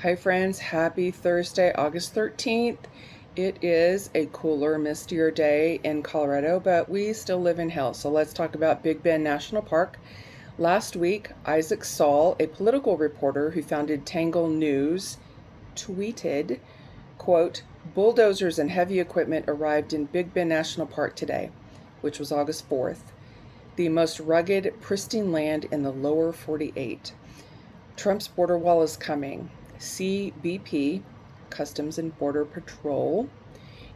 Hi friends, happy Thursday, August 13th. It is a cooler, mistier day in Colorado, but we still live in hell. So let's talk about Big Bend National Park. Last week, Isaac Saul, a political reporter who founded Tangle News, tweeted, quote, "Bulldozers and heavy equipment arrived in Big Bend National Park today," which was August 4th, the most rugged, pristine land in the lower 48. Trump's border wall is coming. CBP, Customs and Border Patrol,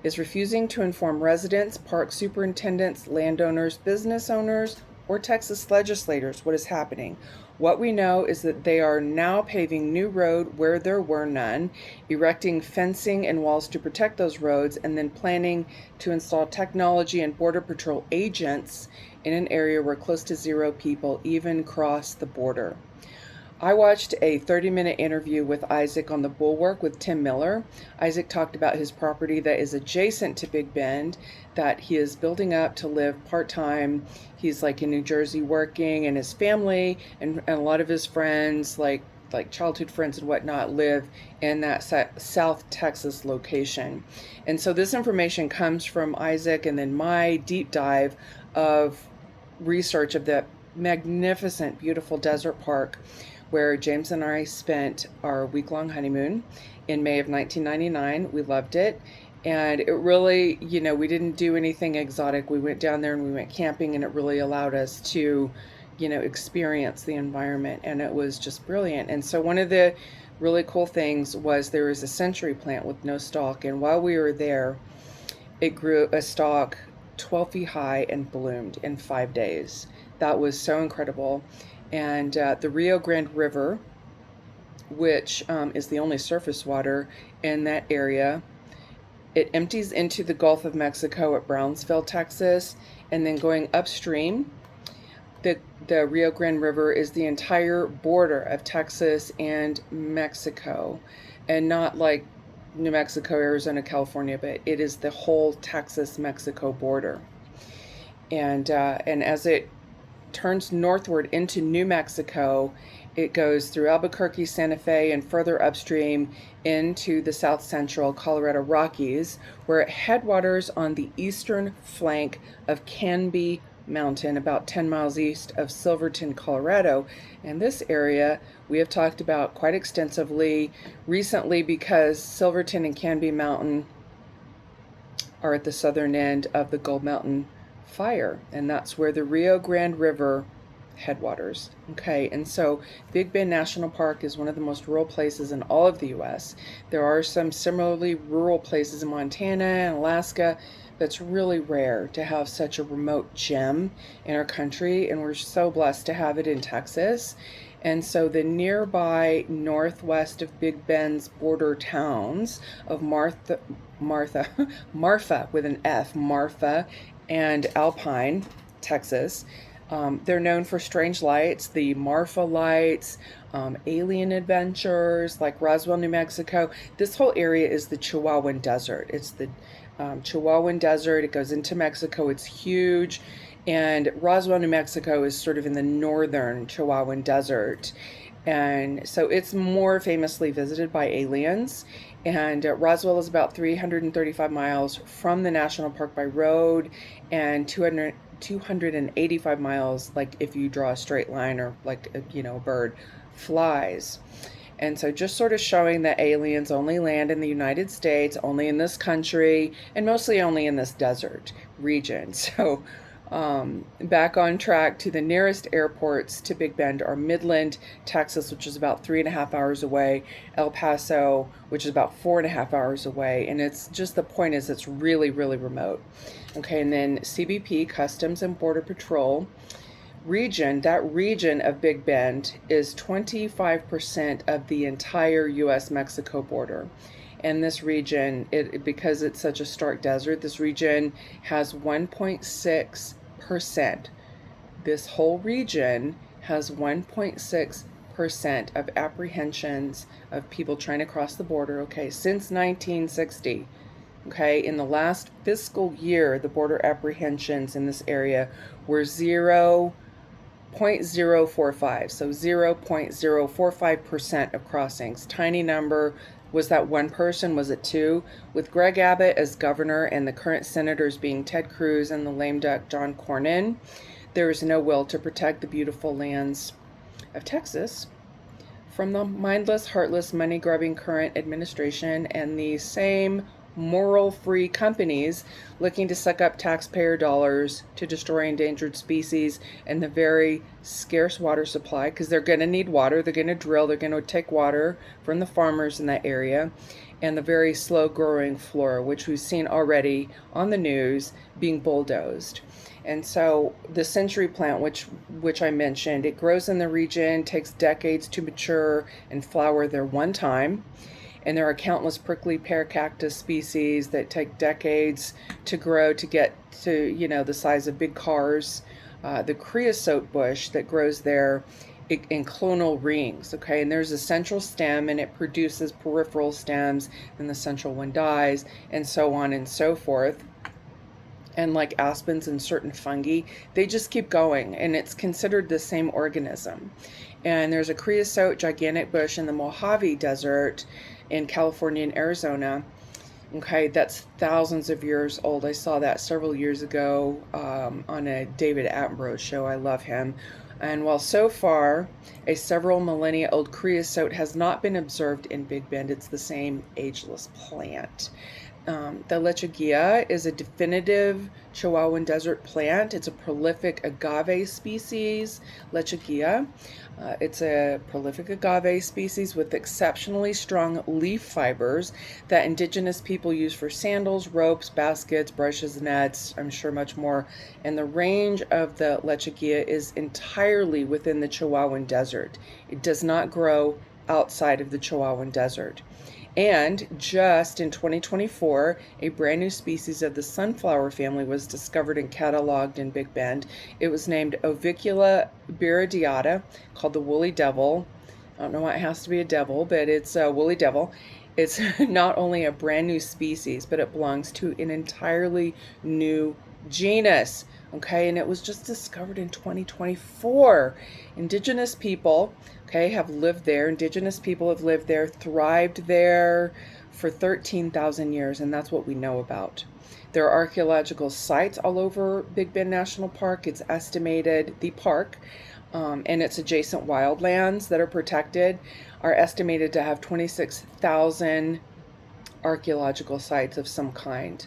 is refusing to inform residents, park superintendents, landowners, business owners, or Texas legislators what is happening. What we know is that they are now paving new road where there were none, erecting fencing and walls to protect those roads, and then planning to install technology and Border Patrol agents in an area where close to zero people even cross the border. I watched a 30-minute interview with Isaac on the Bulwark with Tim Miller. Isaac talked about his property that is adjacent to Big Bend that he is building up to live part-time. He's like in New Jersey working, and his family and a lot of his friends, like childhood friends and whatnot, live in that South Texas location. And so this information comes from Isaac and then my deep dive of research of the magnificent, beautiful desert park where James and I spent our week-long honeymoon in May of 1999. We loved it. And it really, we didn't do anything exotic. We went down there and we went camping, and it really allowed us to, experience the environment. And it was just brilliant. And so one of the really cool things was there was a century plant with no stalk. And while we were there, it grew a stalk 12 feet high and bloomed in 5 days. That was so incredible. And the Rio Grande River, which is the only surface water in that area, it empties into the Gulf of Mexico at Brownsville, Texas, and then going upstream, the Rio Grande River is the entire border of Texas and Mexico, and not like New Mexico, Arizona, California, but it is the whole Texas-Mexico border. And as it turns northward into New Mexico, it goes through Albuquerque, Santa Fe, and further upstream into the south central Colorado Rockies, where it headwaters on the eastern flank of Canby Mountain, about 10 miles east of Silverton, Colorado. And this area we have talked about quite extensively recently because Silverton and Canby Mountain are at the southern end of the Gold Mountain fire, and that's where the Rio Grande River headwaters. Okay, and so Big Bend National Park is one of the most rural places in all of the U.S. There are some similarly rural places in Montana and Alaska. That's really rare to have such a remote gem in our country, and we're so blessed to have it in Texas. And so the nearby northwest of Big Bend's border towns of Martha with an F, Marfa, and Alpine, Texas. They're known for strange lights, the Marfa lights, alien adventures like Roswell, New Mexico. This whole area is the Chihuahuan Desert. It's the Chihuahuan Desert. It goes into Mexico. It's huge. And Roswell, New Mexico is sort of in the northern Chihuahuan Desert. And so it's more famously visited by aliens. And Roswell is about 335 miles from the national park by road, and 285 miles, like if you draw a straight line or like, a bird flies. And so just sort of showing that aliens only land in the United States, only in this country, and mostly only in this desert region. So back on track to the nearest airports to Big Bend are Midland, Texas, which is about 3.5 hours away, El Paso, which is about 4.5 hours away, and it's just, the point is it's really, really remote. Okay, and then CBP, Customs and Border Patrol region, that region of Big Bend is 25% of the entire U.S.-Mexico border. And this region, because it's such a stark desert, this region has 1.6%. This whole region has 1.6% of apprehensions of people trying to cross the border, okay, since 1960. Okay, in the last fiscal year, the border apprehensions in this area were 0 0.045, so 0.045% of crossings. Tiny number. Was that one person? Was it two? With Greg Abbott as governor and the current senators being Ted Cruz and the lame duck John Cornyn, there is no will to protect the beautiful lands of Texas from the mindless, heartless, money-grubbing current administration and the same moral-free companies looking to suck up taxpayer dollars to destroy endangered species and the very scarce water supply, because they're going to need water. They're going to drill. They're going to take water from the farmers in that area, and the very slow-growing flora, which we've seen already on the news, being bulldozed. And so the century plant, which I mentioned, it grows in the region, takes decades to mature and flower there one time. And there are countless prickly pear cactus species that take decades to grow to get to, the size of big cars. The creosote bush that grows there in clonal rings, okay? And there's a central stem and it produces peripheral stems, and the central one dies, and so on and so forth. And like aspens and certain fungi, they just keep going, and it's considered the same organism. And there's a creosote gigantic bush in the Mojave Desert in California and Arizona. Okay, that's thousands of years old. I saw that several years ago on a David Attenborough show. I love him. And while so far a several millennia old creosote has not been observed in Big Bend, it's the same ageless plant. The lechuguilla is a definitive Chihuahuan desert plant. It's a prolific agave species, lechuguilla. It's a prolific agave species with exceptionally strong leaf fibers that indigenous people use for sandals, ropes, baskets, brushes, nets, I'm sure much more. And the range of the lechuguilla is entirely within the Chihuahuan desert. It does not grow outside of the Chihuahuan desert. And just in 2024, a brand new species of the sunflower family was discovered and cataloged in Big Bend. It was named Ovicula biridiata, called the woolly devil. I don't know why it has to be a devil, but it's a woolly devil. It's not only a brand new species, but it belongs to an entirely new genus. Okay, and it was just discovered in 2024. Indigenous people, have lived there. Indigenous people have lived there, thrived there for 13,000 years, and that's what we know about. There are archaeological sites all over Big Bend National Park. It's estimated, the park and its adjacent wildlands that are protected are estimated to have 26,000 archaeological sites of some kind.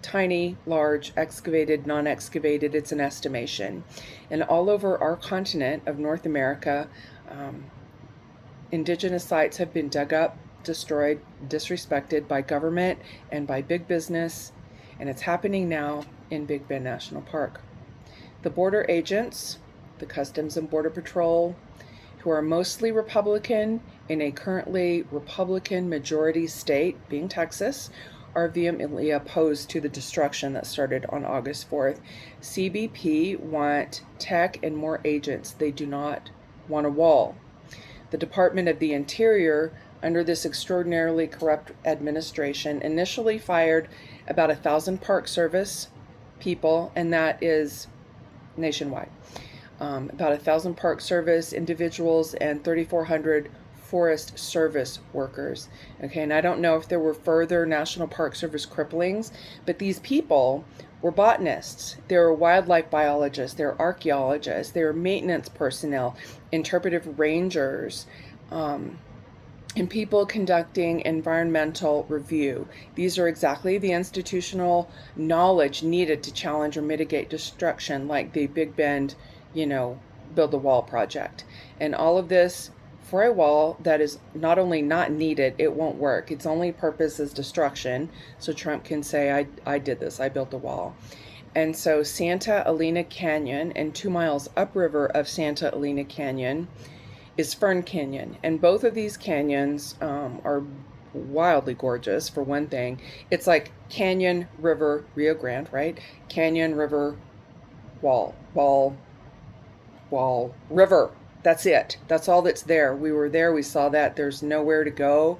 Tiny, large, excavated, non-excavated, it's an estimation. And all over our continent of North America, indigenous sites have been dug up, destroyed, disrespected by government and by big business, and it's happening now in Big Bend National Park. The border agents, the Customs and Border Patrol, who are mostly Republican in a currently Republican majority state, being Texas, are vehemently opposed to the destruction that started on August 4th. CBP want tech and more agents. They do not want a wall. The Department of the Interior, under this extraordinarily corrupt administration, initially fired about 1,000 Park Service people, and that is nationwide. About 1,000 Park Service individuals and 3,400 Forest Service workers. Okay, and I don't know if there were further National Park Service cripplings, but these people were botanists, they were wildlife biologists, they were archaeologists, they were maintenance personnel, interpretive rangers, and people conducting environmental review. These are exactly the institutional knowledge needed to challenge or mitigate destruction, like the Big Bend, Build a Wall project. And all of this for a wall that is not only not needed, it won't work. Its only purpose is destruction. So Trump can say, I did this, I built a wall. And so Santa Elena Canyon, and 2 miles upriver of Santa Elena Canyon is Fern Canyon. And both of these canyons are wildly gorgeous, for one thing. It's like Canyon, River, Rio Grande, right? Canyon, River, Wall, River. That's it. That's all that's there. We were there. We saw that. There's nowhere to go.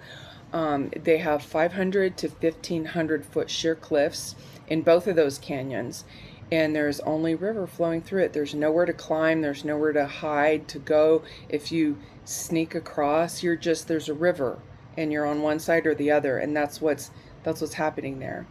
They have 500 to 1,500 foot sheer cliffs in both of those canyons. and there's only river flowing through it. There's nowhere to climb, there's nowhere to hide, to go. If you sneak across, there's a river and you're on one side or the other, and that's what's happening there.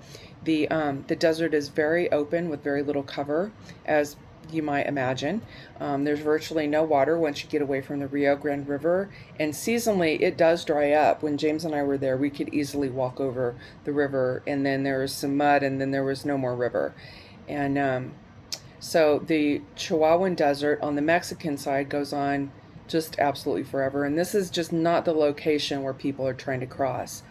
The desert is very open with very little cover, as you might imagine. There's virtually no water once you get away from the Rio Grande River, and seasonally it does dry up. When James and I were there, we could easily walk over the river, and then there was some mud, and then there was no more river. And so the Chihuahuan Desert on the Mexican side goes on just absolutely forever, and this is just not the location where people are trying to cross.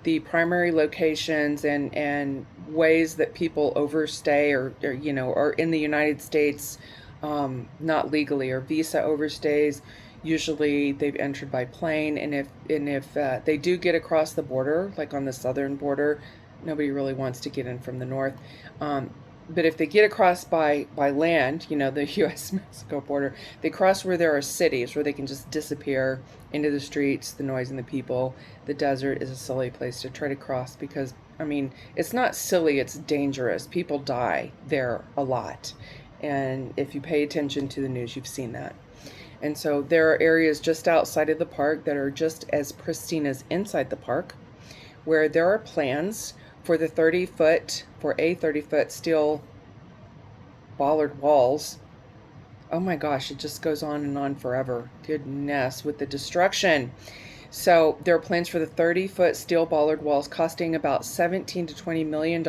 The primary locations and ways that people overstay or are in the United States, not legally, or visa overstays. Usually they've entered by plane, and if they do get across the border, like on the southern border, nobody really wants to get in from the north. But if they get across by land, the U.S.-Mexico border, they cross where there are cities where they can just disappear into the streets, the noise and the people. The desert is a silly place to try to cross because, it's not silly, it's dangerous. People die there a lot. And if you pay attention to the news, you've seen that. And so there are areas just outside of the park that are just as pristine as inside the park, where there are plans for a 30-foot steel bollard walls. Oh my gosh, it just goes on and on forever. Goodness, with the destruction. So there are plans for the 30-foot steel bollard walls costing about $17 to $20 million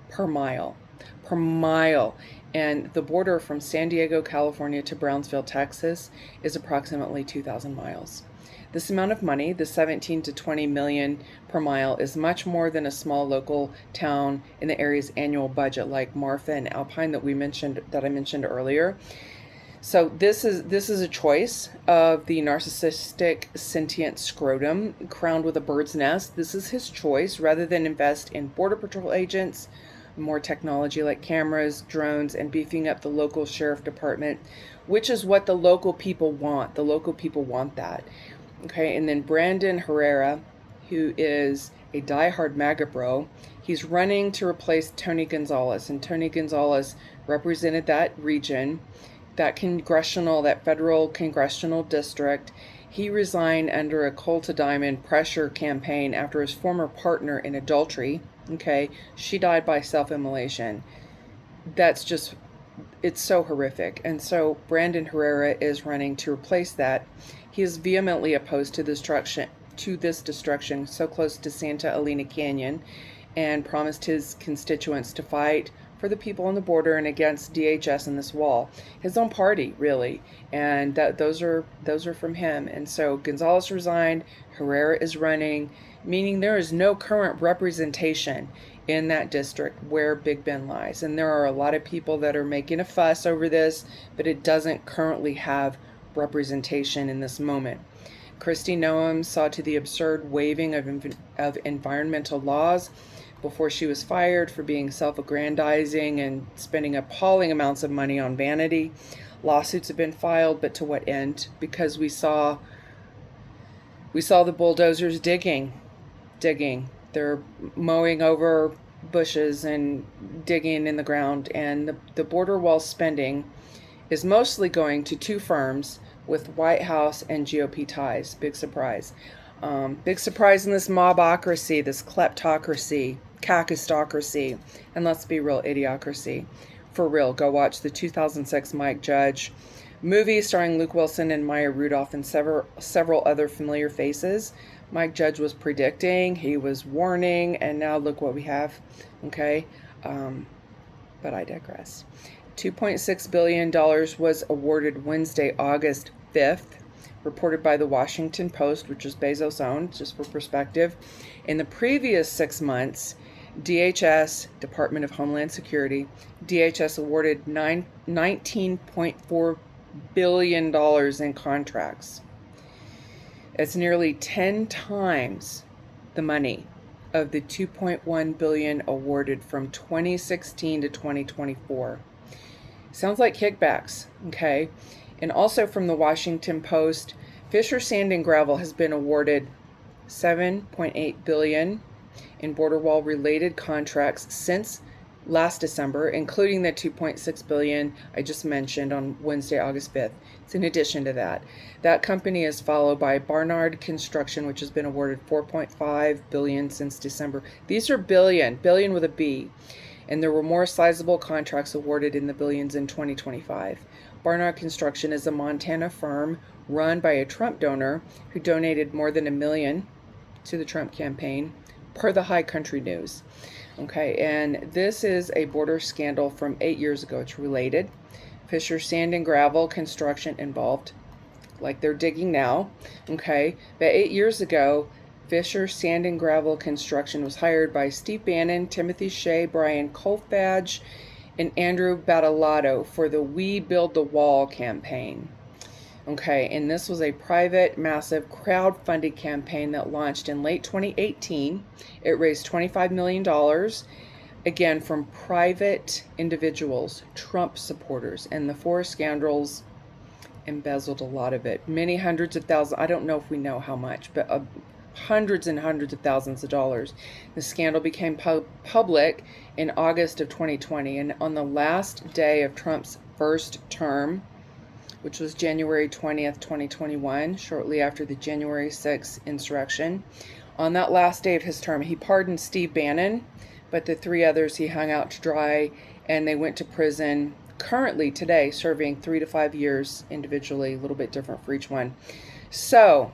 per mile. Per mile. And the border from San Diego, California to Brownsville, Texas is approximately 2,000 miles. This amount of money, the 17 to 20 million per mile, is much more than a small local town in the area's annual budget, like Marfa and Alpine that I mentioned earlier. So this is a choice of the narcissistic sentient scrotum crowned with a bird's nest. This is his choice, rather than invest in Border Patrol agents, more technology like cameras, drones, and beefing up the local sheriff department, which is what the local people want. The local people want that. Okay, and then Brandon Herrera, who is a diehard MAGA bro, he's running to replace Tony Gonzalez, and Tony Gonzalez represented that region, that federal congressional district. He resigned under a Coal to Diamond pressure campaign after his former partner in adultery, she died by self-immolation. It's so horrific. And so Brandon Herrera is running to replace that. He is vehemently opposed to this destruction so close to Santa Elena Canyon, and promised his constituents to fight for the people on the border and against DHS and this wall. His own party, really. And those are from him. And so Gonzalez resigned, Herrera is running, meaning there is no current representation in that district where Big Bend lies. And there are a lot of people that are making a fuss over this, but it doesn't currently have representation in this moment. Kristi Noem saw to the absurd waiving of environmental laws before she was fired for being self-aggrandizing and spending appalling amounts of money on vanity. Lawsuits have been filed, but to what end? Because we saw the bulldozers digging. They're mowing over bushes and digging in the ground, and the border wall spending is mostly going to two firms with White House and GOP ties. Big surprise. Big surprise in this mobocracy, this kleptocracy, kakistocracy, and let's be real, idiocracy. For real, go watch the 2006 Mike Judge movie starring Luke Wilson and Maya Rudolph and several other familiar faces. Mike Judge was predicting, he was warning, and now look what we have. Okay, but I digress. $2.6 billion was awarded Wednesday, August 5th, reported by the Washington Post, which is Bezos owned, just for perspective. In the previous 6 months, DHS, Department of Homeland Security, DHS awarded $19.4 billion in contracts. It's nearly 10 times the money of the $2.1 billion awarded from 2016 to 2024. Sounds like kickbacks, okay? And also from the Washington Post, Fisher Sand and Gravel has been awarded $7.8 billion in border wall related contracts since last December, including the $2.6 billion I just mentioned on Wednesday, August 5th. It's in addition to that. That company is followed by Barnard Construction, which has been awarded $4.5 billion since December. These are billion with a B. And there were more sizable contracts awarded in the billions in 2025. Barnard Construction is a Montana firm run by a Trump donor who donated more than $1 million to the Trump campaign, per the High Country News. Okay, and this is a border scandal from 8 years ago. It's related. Fisher Sand and Gravel Construction involved, like they're digging now. Okay, but 8 years ago, Fisher Sand and Gravel Construction was hired by Steve Bannon, Timothy Shea, Brian Kolfage, and Andrew Battalato for the We Build the Wall campaign. Okay, and this was a private, massive, crowd-funded campaign that launched in late 2018. It raised $25 million, again, from private individuals, Trump supporters, and the four scoundrels embezzled a lot of it. Many hundreds of thousands, I don't know if we know how much, but hundreds and hundreds of thousands of dollars. The scandal became public in August of 2020, and on the last day of Trump's first term, which was January 20th, 2021, shortly after the January 6th insurrection. On that last day of his term, he pardoned Steve Bannon, but the three others he hung out to dry, and they went to prison, currently today serving 3 to 5 years individually, a little bit different for each one. So,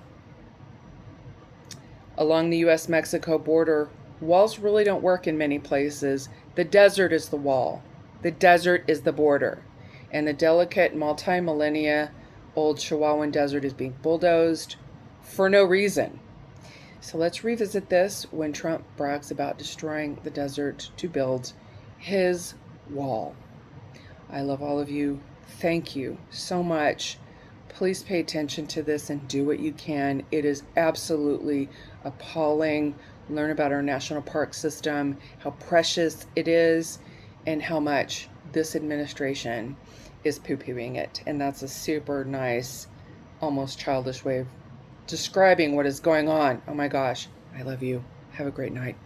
along the U.S.-Mexico border, walls really don't work in many places. The desert is the wall. The desert is the border. And the delicate multi-millennia old Chihuahuan desert is being bulldozed for no reason. So let's revisit this when Trump brags about destroying the desert to build his wall. I love all of you. Thank you so much. Please pay attention to this and do what you can. It is absolutely appalling. Learn about our national park system, how precious it is, and how much this administration is poo-pooing it. And that's a super nice, almost childish way of describing what is going on. Oh my gosh, I love you. Have a great night.